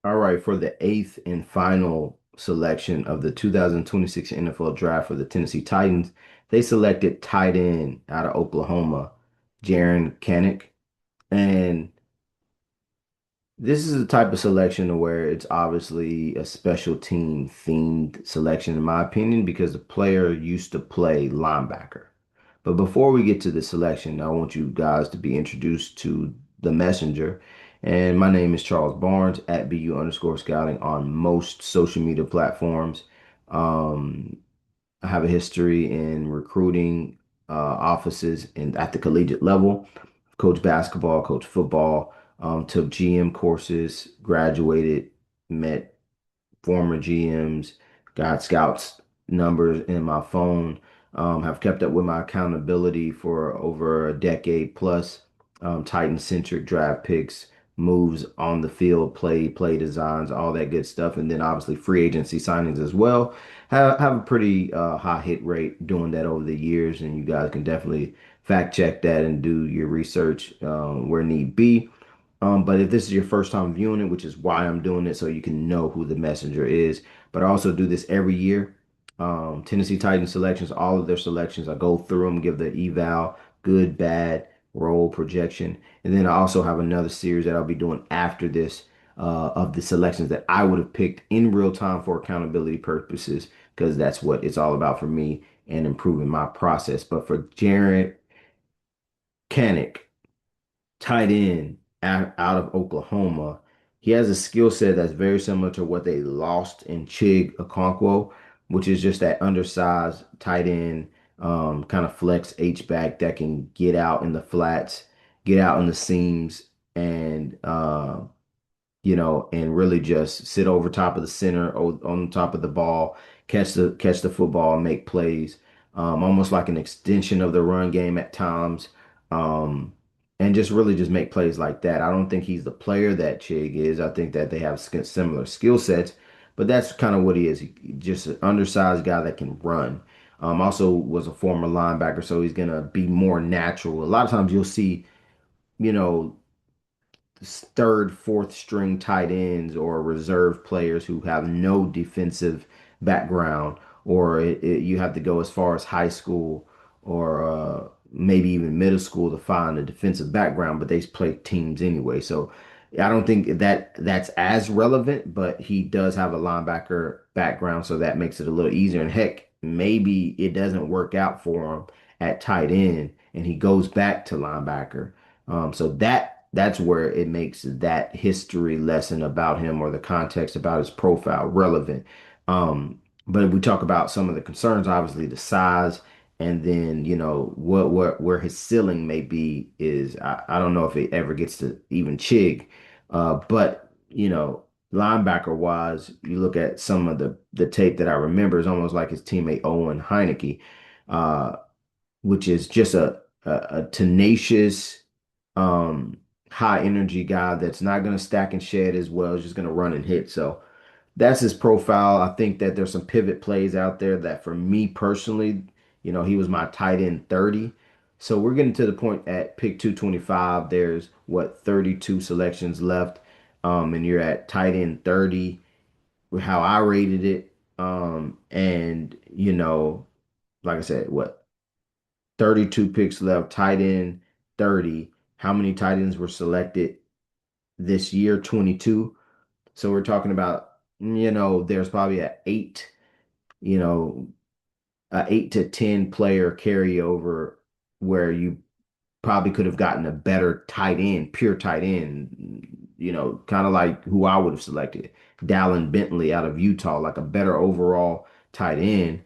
All right, for the eighth and final selection of the 2026 NFL Draft for the Tennessee Titans, they selected tight end out of Oklahoma, Jaren Kanak. And this is the type of selection where it's obviously a special team themed selection, in my opinion, because the player used to play linebacker. But before we get to the selection, I want you guys to be introduced to the messenger. And my name is Charles Barnes at BU underscore scouting on most social media platforms. Um, I have a history in recruiting offices and at the collegiate level, coach basketball, coach football, took GM courses, graduated, met former GMs, got scouts numbers in my phone, have kept up with my accountability for over a decade plus, Titan-centric draft picks, moves on the field, play designs, all that good stuff, and then obviously free agency signings as well. Have a pretty high hit rate doing that over the years, and you guys can definitely fact check that and do your research where need be. But if this is your first time viewing it, which is why I'm doing it, so you can know who the messenger is. But I also do this every year. Tennessee Titans selections, all of their selections, I go through them, give the eval, good, bad, role projection. And then I also have another series that I'll be doing after this of the selections that I would have picked in real time for accountability purposes, because that's what it's all about for me and improving my process. But for Jared Kanak, tight end out of Oklahoma. He has a skill set that's very similar to what they lost in Chig Okonkwo, which is just that undersized tight end, kind of flex H back that can get out in the flats, get out in the seams, and and really just sit over top of the center on top of the ball, catch the football and make plays. Almost like an extension of the run game at times. Um, and just really just make plays like that. I don't think he's the player that Chig is. I think that they have similar skill sets, but that's kind of what he is. Just an undersized guy that can run. Also was a former linebacker, so he's gonna be more natural. A lot of times you'll see, you know, third, fourth string tight ends or reserve players who have no defensive background, or you have to go as far as high school or maybe even middle school to find a defensive background, but they play teams anyway. So I don't think that's as relevant, but he does have a linebacker background, so that makes it a little easier. And heck, maybe it doesn't work out for him at tight end and he goes back to linebacker. So that's where it makes that history lesson about him or the context about his profile relevant. But if we talk about some of the concerns, obviously the size, and then what where his ceiling may be is I don't know if it ever gets to even Chig, but linebacker wise, you look at some of the tape that I remember is almost like his teammate Owen Heineke, uh, which is just a tenacious, um, high energy guy that's not going to stack and shed as well. Is just going to run and hit. So that's his profile. I think that there's some pivot plays out there that for me personally, he was my tight end 30. So we're getting to the point at pick 225. There's what 32 selections left. And you're at tight end 30 with how I rated it. And like I said, what 32 picks left, tight end 30. How many tight ends were selected this year? 22. So we're talking about, there's probably you know, a 8 to 10 player carryover where you probably could have gotten a better tight end, pure tight end, kind of like who I would have selected. Dallin Bentley out of Utah, like a better overall tight end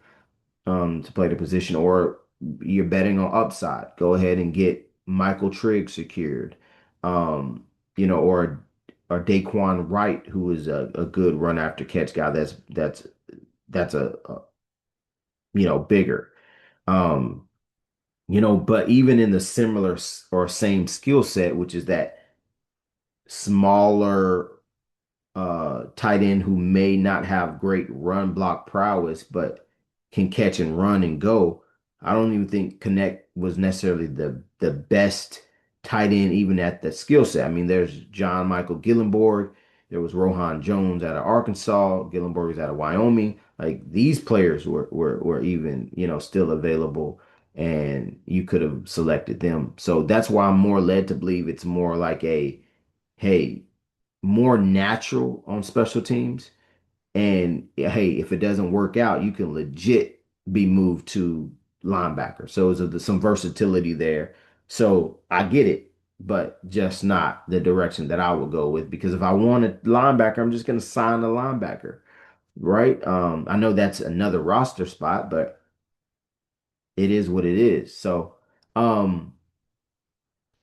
to play the position, or you're betting on upside. Go ahead and get Michael Trigg secured, um, or Daquan Wright, who is a good run after catch guy. That's bigger. Um, but even in the similar or same skill set, which is that smaller tight end who may not have great run block prowess, but can catch and run and go. I don't even think Connect was necessarily the best tight end even at the skill set. I mean, there's John Michael Gillenborg. There was Rohan Jones out of Arkansas, Gillenberg's out of Wyoming. Like these players were even, still available and you could have selected them. So that's why I'm more led to believe it's more like hey, more natural on special teams. And hey, if it doesn't work out, you can legit be moved to linebacker. So there's some versatility there. So I get it, but just not the direction that I would go with. Because if I want a linebacker, I'm just going to sign a linebacker, right? I know that's another roster spot, but it is what it is. So, um,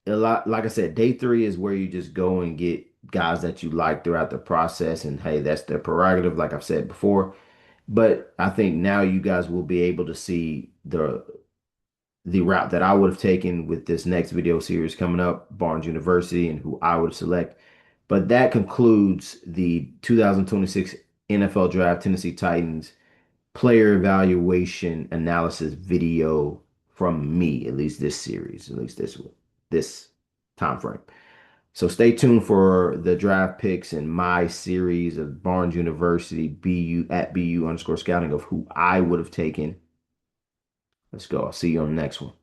a lot, like I said, day three is where you just go and get guys that you like throughout the process, and hey, that's their prerogative, like I've said before. But I think now you guys will be able to see the route that I would have taken with this next video series coming up, Barnes University, and who I would select. But that concludes the 2026 NFL Draft Tennessee Titans player evaluation analysis video from me, at least this series, at least this time frame. So stay tuned for the draft picks in my series of Barnes University BU at BU underscore scouting of who I would have taken. Let's go. I'll see you on the next one.